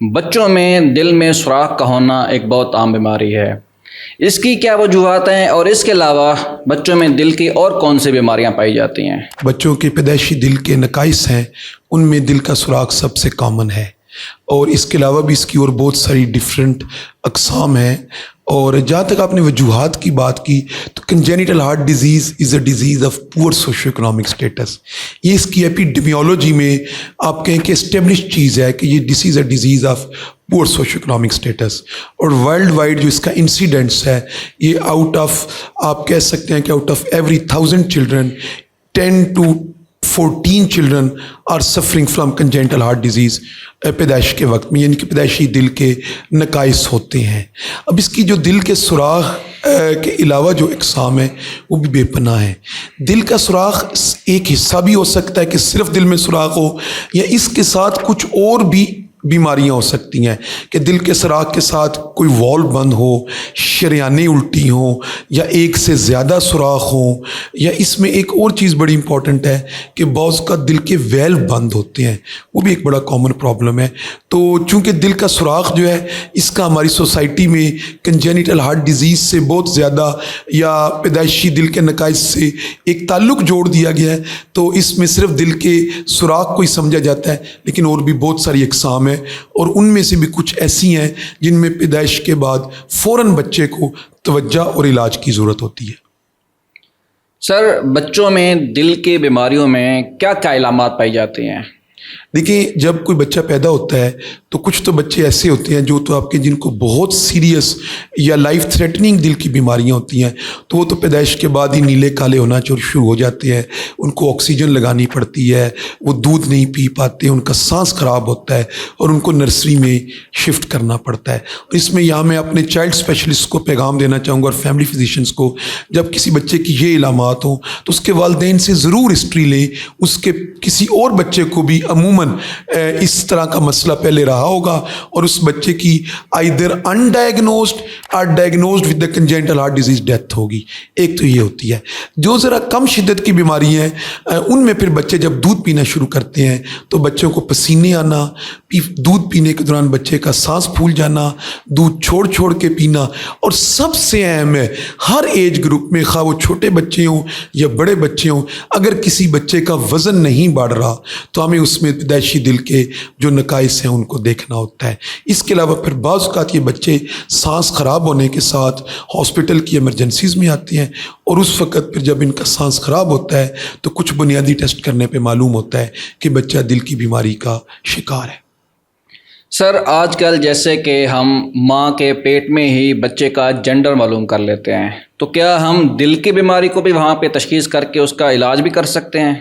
بچوں میں دل میں سوراخ کا ہونا ایک بہت عام بیماری ہے۔ اس کی کیا وجوہات ہیں اور اس کے علاوہ بچوں میں دل کی اور کون سی بیماریاں پائی جاتی ہیں؟ بچوں کے پیدائشی دل کے نقائص ہیں، ان میں دل کا سوراخ سب سے کامن ہے، اور اس کے علاوہ بھی اس کی اور بہت ساری ڈیفرنٹ اقسام ہیں۔ اور جہاں تک آپ نے وجوہات کی بات کی تو congenital heart disease is a disease of poor socio economic status. یہ اس کی ایپیڈیمیولوجی میں آپ کہیں کہ اسٹیبلش چیز ہے کہ یہ disease a disease of poor socio economic status, اور ورلڈ وائڈ جو اس کا انسیڈنٹس ہے یہ آؤٹ آف آپ کہہ سکتے ہیں کہ out of every 1000 children 10 to 14 children are suffering from congenital heart disease پیدائش کے وقت میں، یعنی کہ پیدائشی دل کے نقائص ہوتے ہیں۔ اب اس کی جو دل کے سوراخ کے علاوہ جو اقسام ہیں وہ بھی بے پناہ ہیں۔ دل کا سوراخ ایک حصہ بھی ہو سکتا ہے کہ صرف دل میں سوراخ ہو، یا اس کے ساتھ کچھ اور بھی بیماریاں ہو سکتی ہیں کہ دل کے سوراخ کے ساتھ کوئی والو بند ہو، شریانیں الٹی ہوں، یا ایک سے زیادہ سوراخ ہوں، یا اس میں ایک اور چیز بڑی امپورٹنٹ ہے کہ بعض کا دل کے ویلو بند ہوتے ہیں، وہ بھی ایک بڑا کامن پرابلم ہے۔ تو چونکہ دل کا سوراخ جو ہے اس کا ہماری سوسائٹی میں کنجینیٹل ہارٹ ڈیزیز سے بہت زیادہ یا پیدائشی دل کے نقائص سے ایک تعلق جوڑ دیا گیا ہے، تو اس میں صرف دل کے سوراخ کو ہی سمجھا جاتا ہے، لیکن اور بھی بہت ساری اقسام ہیں، اور ان میں سے بھی کچھ ایسی ہیں جن میں پیدائش کے بعد فوراً بچے کو توجہ اور علاج کی ضرورت ہوتی ہے۔ سر، بچوں میں دل کی بیماریوں میں کیا کیا علامات پائی جاتی ہیں؟ دیکھیں، جب کوئی بچہ پیدا ہوتا ہے تو کچھ تو بچے ایسے ہوتے ہیں جو تو آپ کے جن کو بہت سیریس یا لائف تھریٹننگ دل کی بیماریاں ہوتی ہیں، تو وہ تو پیدائش کے بعد ہی نیلے کالے ہونا شروع ہو جاتے ہیں، ان کو آکسیجن لگانی پڑتی ہے، وہ دودھ نہیں پی پاتے، ان کا سانس خراب ہوتا ہے، اور ان کو نرسری میں شفٹ کرنا پڑتا ہے۔ اور اس میں یہاں میں اپنے چائلڈ اسپیشلسٹ کو پیغام دینا چاہوں گا اور فیملی فزیشنز کو، جب کسی بچے کی یہ علامات ہوں تو اس کے والدین سے ضرور ہسٹری لیں، اس کے کسی اور بچے کو بھی عموماً اس طرح کا مسئلہ پہلے رہا ہوگا، اور اس بچے کی either undiagnosed or diagnosed with the congenital heart disease death ہوگی۔ ایک تو یہ ہوتی ہے۔ جو ذرا کم شدت کی بیماری ہیں ان میں پھر بچے جب دودھ پینا شروع کرتے ہیں تو بچوں کو پسینے آنا، دودھ پینے کے دوران بچے کا سانس پھول جانا، دودھ چھوڑ چھوڑ کے پینا، اور سب سے اہم ہے ہر ایج گروپ میں، خواہ وہ چھوٹے بچے ہوں یا بڑے بچے ہوں، اگر کسی بچے کا وزن نہیں بڑھ رہا تو ہمیں اس میں پیدائشی دل کے جو نقائص ہیں ان کو دیکھنا ہوتا ہے۔ اس کے علاوہ پھر بعض اوقات یہ بچے سانس خراب ہونے کے ساتھ ہاسپٹل کی ایمرجنسیز میں آتے ہیں، اور اس وقت پھر جب ان کا سانس خراب ہوتا ہے تو کچھ بنیادی ٹیسٹ کرنے پہ معلوم ہوتا ہے کہ بچہ دل کی بیماری کا شکار ہے۔ سر، آج کل جیسے کہ ہم ماں کے پیٹ میں ہی بچے کا جینڈر معلوم کر لیتے ہیں، تو کیا ہم دل کی بیماری کو بھی وہاں پہ تشخیص کر کے اس کا علاج بھی کر سکتے ہیں؟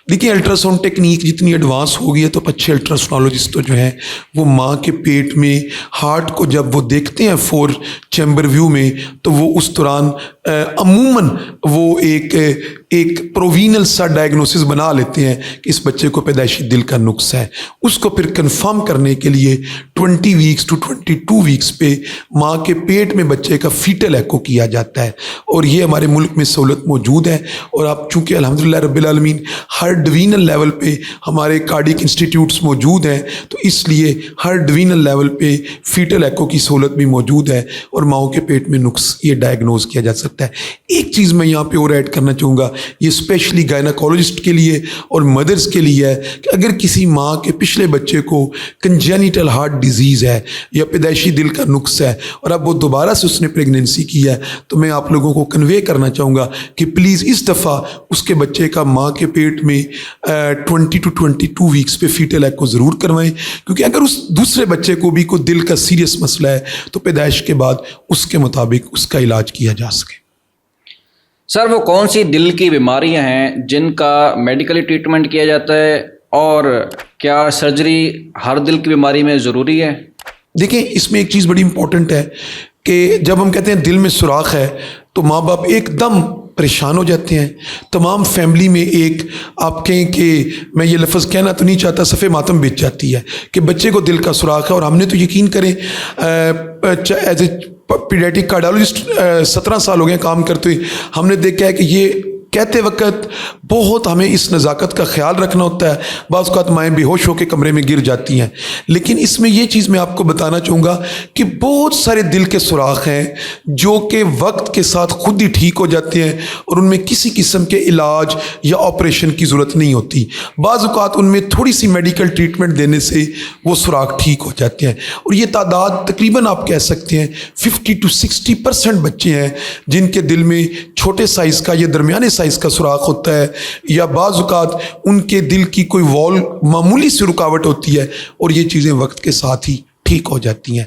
دیکھیں، الٹراساؤنڈ ٹیکنیک جتنی ایڈوانس ہو گئی ہے تو اچھے الٹراسونالوجسٹ جو ہیں وہ ماں کے پیٹ میں ہارٹ کو جب وہ دیکھتے ہیں 4 چیمبر ویو میں، تو وہ اس دوران عموماً وہ ایک پرووینل سا ڈائگنوسس بنا لیتے ہیں کہ اس بچے کو پیدائشی دل کا نقص ہے۔ اس کو پھر کنفرم کرنے کے لیے 20 ویکس to 22 ویکس پہ ماں کے پیٹ میں بچے کا فیٹل ایکو کیا جاتا ہے، اور یہ ہمارے ملک میں سہولت موجود ہے۔ اور اب چونکہ الحمدللہ رب العالمین ہر ڈوینل لیول پہ ہمارے کارڈک انسٹیٹیوٹس موجود ہیں، تو اس لیے ہر ڈوینل لیول پہ فیٹل ایکو کی سہولت بھی موجود ہے، اور ماؤں کے پیٹ میں نقص یہ ڈائگنوز کیا جا سکتا ہے۔ ایک چیز میں یہاں پہ اور ایڈ کرنا چاہوں گا، یہ اسپیشلی گائناکولوجسٹ کے لیے اور مدرز کے لیے ہے کہ اگر کسی ماں کے پچھلے بچے کو کنجینیٹل ہارٹ ڈیزیز ہے یا پیدائشی دل کا نقص ہے، اور اب وہ دوبارہ سے اس نے پریگننسی کی ہے، تو میں آپ لوگوں کو کنوے کرنا چاہوں گا کہ پلیز اس دفعہ اس کے بچے کا ماں کے پیٹ میں 20 to 22 ویکس پہ فیٹل ایکو ضرور کروائیں، کیونکہ اگر اس دوسرے بچے کو بھی کوئی دل کا سیریس مسئلہ ہے تو پیدائش کے بعد اس کے مطابق اس کا علاج کیا جا سکے۔ سر، وہ کون سی دل کی بیماریاں ہیں جن کا میڈیکلی ٹریٹمنٹ کیا جاتا ہے، اور کیا سرجری ہر دل کی بیماری میں ضروری ہے؟ دیکھیں، اس میں ایک چیز بڑی امپورٹنٹ ہے کہ جب ہم کہتے ہیں دل میں سوراخ ہے تو ماں باپ ایک دم پریشان ہو جاتے ہیں۔ تمام فیملی میں ایک آپ کہیں کہ میں یہ لفظ کہنا تو نہیں چاہتا، صفِ ماتم بچ جاتی ہے کہ بچے کو دل کا سوراخ ہے، اور ہم نے تو یقین کریں ایز اے پیڈیاٹرک کارڈیالوجسٹ 17 سال ہو گئے کام کرتے ہوئے، ہم نے دیکھا ہے کہ یہ کہتے وقت بہت ہمیں اس نزاکت کا خیال رکھنا ہوتا ہے. بعض اوقات مائیں بے ہوش ہو کے کمرے میں گر جاتی ہیں، لیکن اس میں یہ چیز میں آپ کو بتانا چاہوں گا کہ بہت سارے دل کے سوراخ ہیں جو کہ وقت کے ساتھ خود ہی ٹھیک ہو جاتے ہیں اور ان میں کسی قسم کے علاج یا آپریشن کی ضرورت نہیں ہوتی. بعض اوقات ان میں تھوڑی سی میڈیکل ٹریٹمنٹ دینے سے وہ سوراخ ٹھیک ہو جاتے ہیں، اور یہ تعداد تقریباً آپ کہہ سکتے ہیں 50 to 60% بچے ہیں جن کے دل میں چھوٹے سائز کا یا درمیانے سائز کا سوراخ ہوتا ہے، یا بعض اوقات ان کے دل کی کوئی وال معمولی سی رکاوٹ ہوتی ہے اور یہ چیزیں وقت کے ساتھ ہی ٹھیک ہو جاتی ہیں.